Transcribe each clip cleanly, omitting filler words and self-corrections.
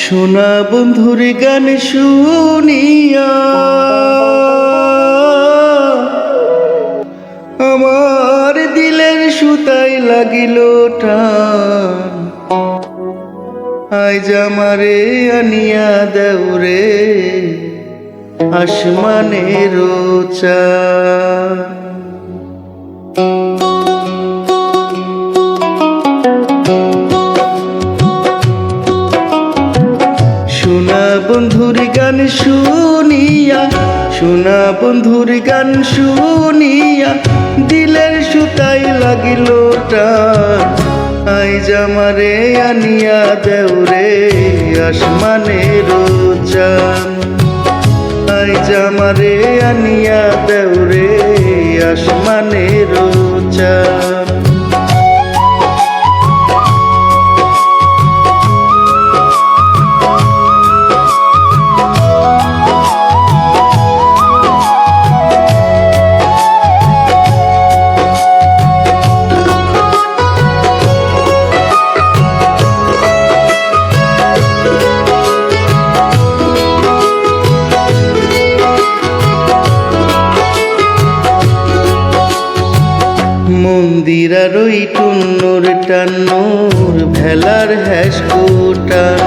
সোনা বন্ধুর গান শুনিয়া আমার দিলের সুতায় লাগিল টান। আজ আমারে আনিয়া দেউরে আসমানের চান। সোনা বন্ধুর গান শুনিয়া, সোনা বন্ধুর গান শুনিয়া দিলের সুতায় লাগিল টান। আইজ আমারে আনিয়া দেউরে আসমানের চান। আইজ আমারে আনিয়া দেউরে আসমানের চান। মন্দিরার ওই টুন্নুর টান্নুর ভেলার হ্যাসকুটান।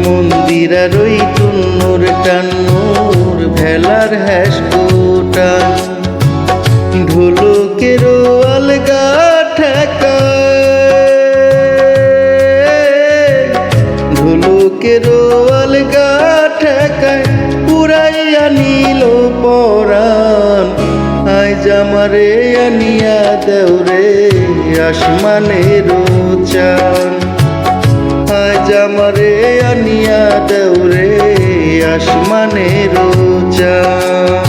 মন্দিরার ওই টুন্নুর টান্নুর ভেলার হ্যাসকুটান। ঢোলকেরও আলগা ঠেকায়, ঢোলকেরও আলগা ঠেকায় পুরাইয়া নিল পরাণ। আইজ আমারে আনিয়া দেউরে আসমানের চান। আইজ আমারে আনিয়া দেউরে আসমানের চান।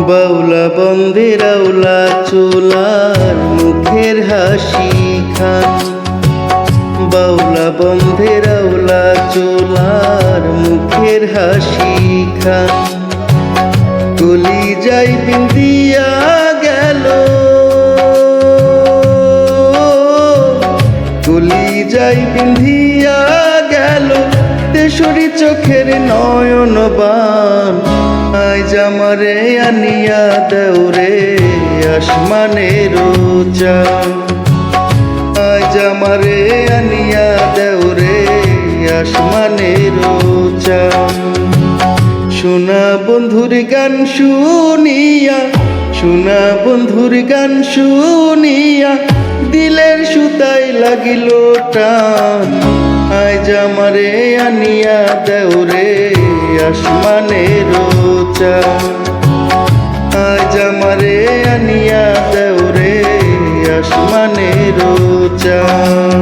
বাউলা বন্দের আউলা চোলার মুখের হাসি খান। বাউলা বন্দের আউলা চোলার মুখের হাসি খান। কলি যাই বিন্দিয়া গেল, কলি যাই বিন্দিয়া গেল তেসরি চোখের নয়ন বান। আইজ আমারে আনিয়া দেউরে আসমানের চান। আইজ আমারে আনিয়া দেউরে আসমানের চান। সোনা বন্ধুর গান শুনিয়া, সোনা বন্ধুর গান শুনিয়া দিলের সুতায় লাগিল টান। আইজ আমারে আনিয়া দেউরে আসমানের চান। আইজ আমারে আনিয়া দেউরে আসমানের চান।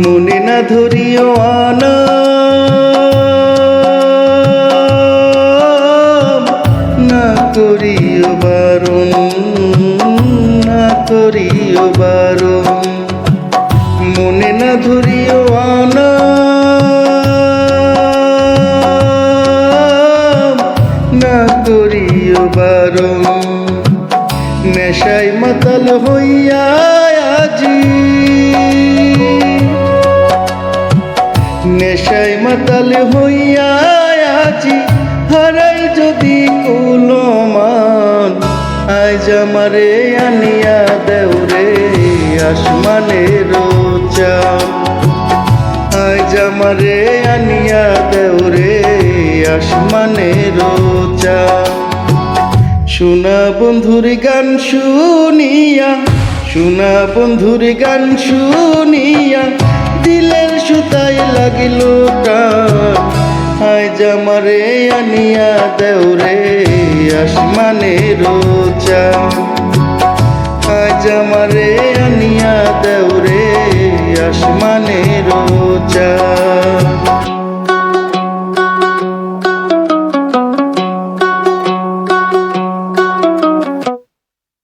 মনে না ধরিও আনা, না করিও বারণ, না করিও বারণ। মনে না ধরিও আনা, না করিও বারণ। নেশায় মাতাল হইয়া আজি, নেশায় মাতাল হইয়া আজি হারাই যদি কুলমান। আইজ আমারে আনিয়া দেউরে আসমানের চান। আইজ আমারে আনিয়া দেউরে আসমানের চান। সোনা বন্ধুর গান শুনিয়া, সোনা বন্ধুর গান শুনিয়া দিলের সুতায় লাগিল টান। আইজ আমারে আনিয়া দেউরে আসমানের চান। আজ আজ আমারে আনিয়া দেও রে আসমানের চাঁদ।